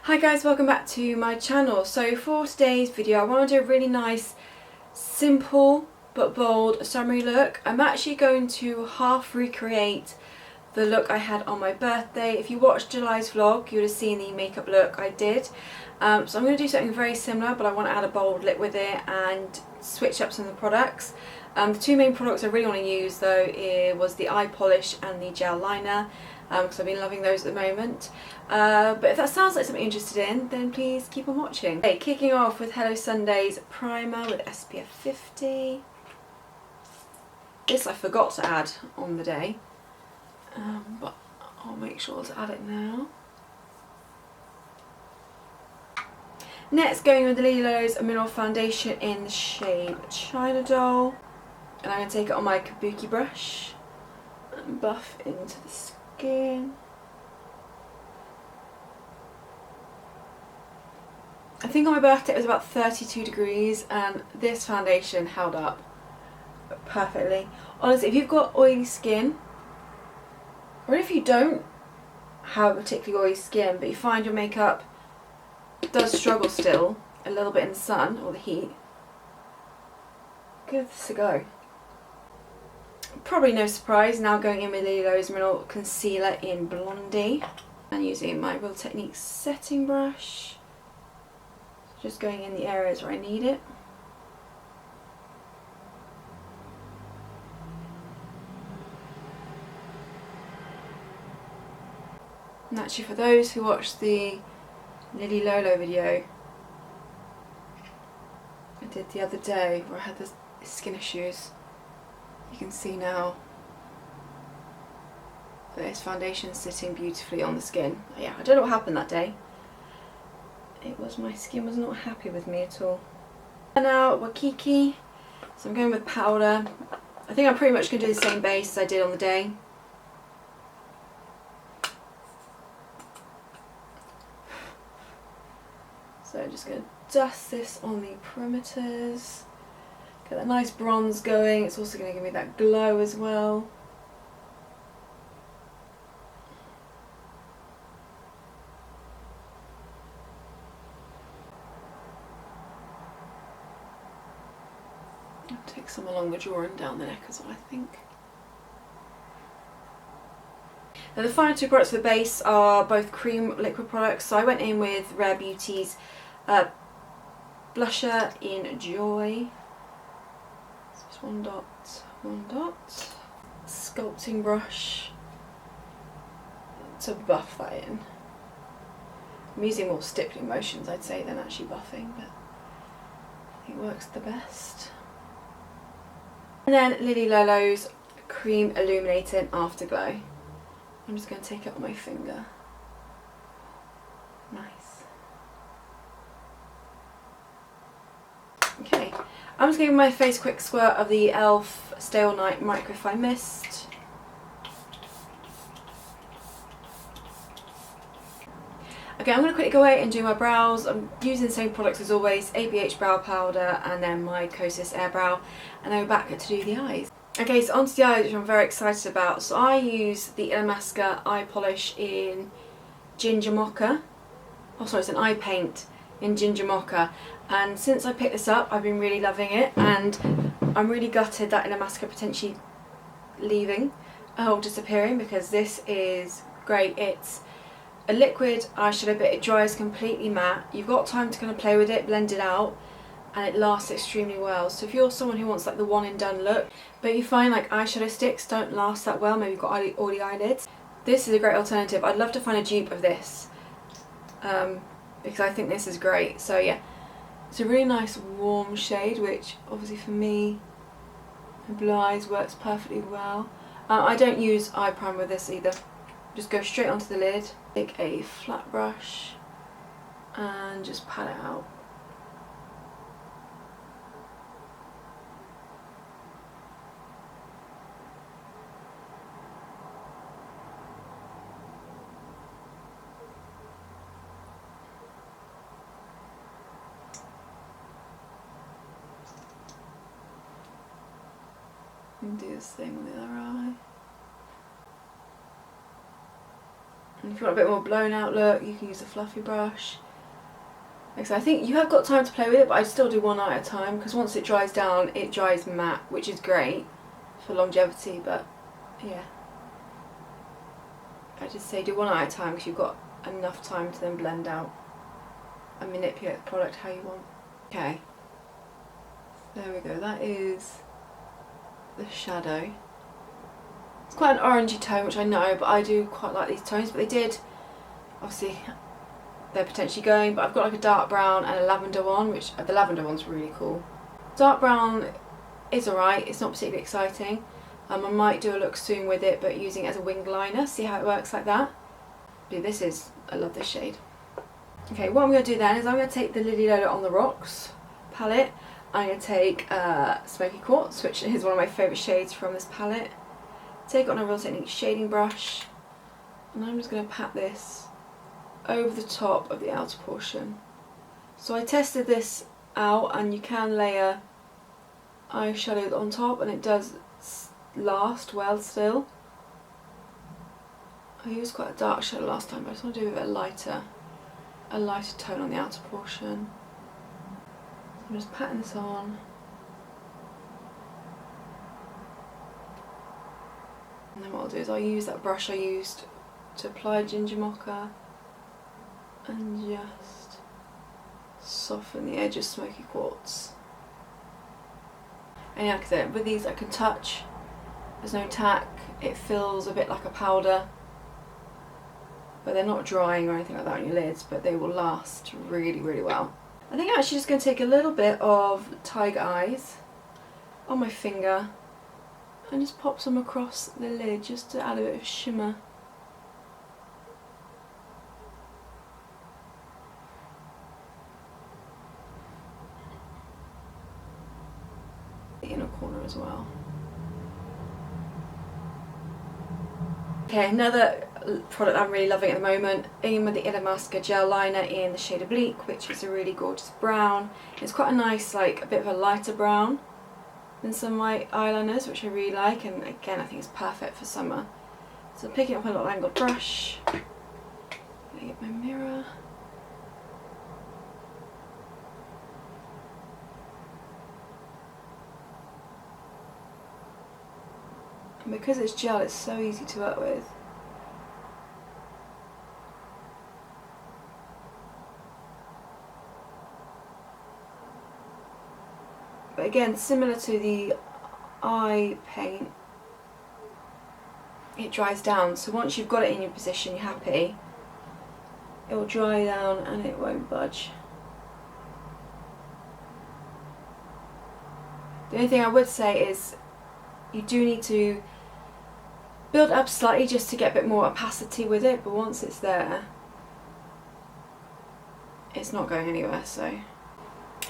Hi guys, welcome back to my channel. So for today's video I want to do a really nice, simple but bold summery look. I'm actually going to half recreate the look I had on my birthday. If you watched July's vlog you would have seen the makeup look I did. So I'm going to do something very similar, but I want to add a bold lip with it and switch up some of the products. The two main products I really want to use though was the eye polish and the gel liner, because I've been loving those at the moment. But if that sounds like something you're interested in, then please keep on watching. Okay, kicking off with Hello Sunday's primer with SPF 50. This I forgot to add on the day, but I'll make sure to add it now. Next, going with the Lolo's Mineral Foundation in the shade China Doll. And I'm going to take it on my kabuki brush and buff into the skin. I think on my birthday it was about 32 degrees and this foundation held up perfectly. Honestly, if you've got oily skin, or if you don't have particularly oily skin but you find your makeup does struggle still a little bit in the sun or the heat, give this a go. Probably no surprise, now going in with Lolo's Mineral Concealer in Blondie and using my Real Techniques setting brush, just going in the areas where I need it. And actually, for those who watched the Lily Lolo video I did the other day where I had the skin issues, you can see now that this foundation is sitting beautifully on the skin. Yeah, I don't know what happened that day. It was, my skin was not happy with me at all. And now Wakiki, so I'm going with powder. I think I'm pretty much going to do the same base as I did on the day. So I'm just going to dust this on the perimeters. Get that nice bronze going. It's also going to give me that glow as well. I'll take some along the jaw and down the neck as well, I think. Now the final two products for the base are both cream liquid products. So I went in with Rare Beauty's blusher in Joy. Just one dot, sculpting brush to buff that in. I'm using more stippling motions, I'd say, than actually buffing, but I think it works the best. And then Lily Lolo's Cream Illuminator in Afterglow. I'm just going to take it on my finger. Nice. Okay, I'm just giving my face a quick squirt of the e.l.f. Stay All Night Microfine Mist. Okay, I'm going to quickly go away and do my brows. I'm using the same products as always, ABH Brow Powder and then my Kosas Air Brow, and then we're back to do the eyes. Okay, so onto the eyes, which I'm very excited about. So I use the Illamasqua eye polish in Ginger Mocha. Oh sorry, it's an eye paint in Ginger Mocha. And since I picked this up, I've been really loving it, and I'm really gutted that Illamasqua potentially leaving or disappearing, because this is great. It's a liquid eyeshadow, but it dries completely matte. You've got time to kind of play with it, blend it out, and it lasts extremely well. So if you're someone who wants like the one and done look, but you find like eyeshadow sticks don't last that well, maybe you've got oily eyelids, this is a great alternative. I'd love to find a dupe of this, because I think this is great. So yeah, it's a really nice warm shade, which obviously for me and blue eyes works perfectly well. I don't use eye primer with this either. Just go straight onto the lid, take a flat brush and just pat it out. And do the same with the other eye. And if you want a bit more blown out look, you can use a fluffy brush. So I think you have got time to play with it, but I still do one eye at a time because once it dries down, it dries matte, which is great for longevity, but yeah. I just say do one eye at a time because you've got enough time to then blend out and manipulate the product how you want. Okay, there we go, that is the shadow. It's quite an orangey tone, which I know, but I do quite like these tones, but they did, obviously, they're potentially going, but I've got like a dark brown and a lavender one, which the lavender one's really cool. Dark brown is alright, it's not particularly exciting. I might do a look soon with it, but using it as a winged liner, see how it works like that. Dude, I love this shade. Okay, what I'm going to do then is I'm going to take the Lolo on the Rocks palette. I'm going to take Smoky Quartz, which is one of my favourite shades from this palette. Take it on a Real Techniques shading brush, and I'm just going to pat this over the top of the outer portion. So I tested this out, and you can layer eyeshadow on top, and it does last well still. I used quite a dark shadow last time, but I just want to do a lighter tone on the outer portion. So I'm just patting this on. And then what I'll do is I'll use that brush I used to apply ginger mocha and just soften the edge of Smoky Quartz. And yeah, like I said, with these I can touch, there's no tack, it feels a bit like a powder, but they're not drying or anything like that on your lids, but they will last really, really well. I think I'm actually just going to take a little bit of Tiger Eyes on my finger and just pop some across the lid just to add a bit of shimmer. The inner corner as well. Okay, another product I'm really loving at the moment, in with the Illamasqua gel liner in the shade Oblique, which is a really gorgeous brown. It's quite a nice, like a bit of a lighter brown than some of my eyeliners, which I really like, and again I think it's perfect for summer. So I'm picking up a little angled brush, I'm gonna get my mirror. And because it's gel, it's so easy to work with. But again, similar to the eye paint, it dries down. So once you've got it in your position, you're happy, it will dry down and it won't budge. The only thing I would say is you do need to build up slightly just to get a bit more opacity with it, but once it's there, it's not going anywhere. So,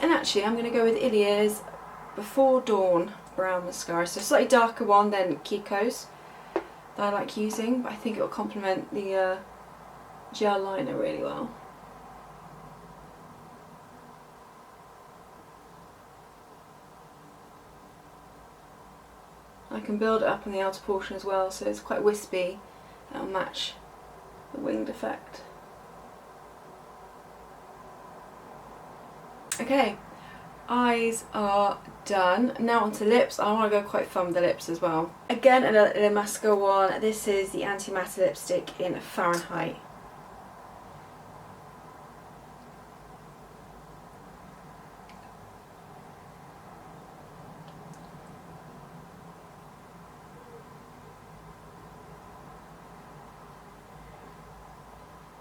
and actually I'm going to go with Ilia's Before Dawn brown mascara, so slightly darker one than Kiko's that I like using, but I think it will complement the gel liner really well. I can build it up on the outer portion as well, so it's quite wispy. That'll match the winged effect. Okay, eyes are done. Now onto lips. I want to go quite fun with the lips as well. Again, another Illamasqua one. This is the anti-matter lipstick in Fahrenheit.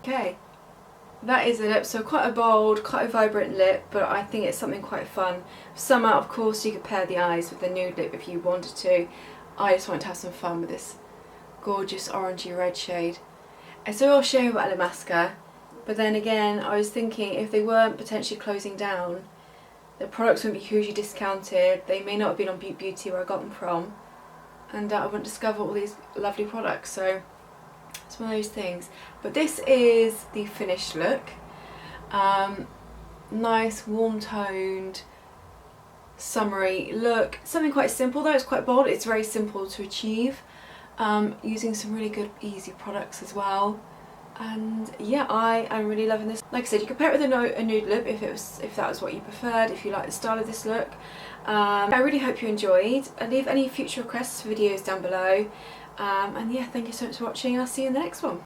Okay, that is the lip, so quite a bold, quite a vibrant lip, but I think it's something quite fun. For summer, of course, you could pair the eyes with the nude lip if you wanted to. I just wanted to have some fun with this gorgeous orangey red shade. And so I was showing about Illamasqua, but then again, I was thinking if they weren't potentially closing down, the products wouldn't be hugely discounted, they may not have been on Butte Beauty where I got them from, and I wouldn't discover all these lovely products. So it's one of those things. But this is the finished look. Nice, warm toned, summery look. Something quite simple though, it's quite bold, it's very simple to achieve. Using some really good easy products as well. And yeah, I am really loving this. Like I said, you could pair it with a nude lip if that was what you preferred, if you like the style of this look. I really hope you enjoyed. Leave any future requests for videos down below. And yeah, thank you so much for watching. I'll see you in the next one.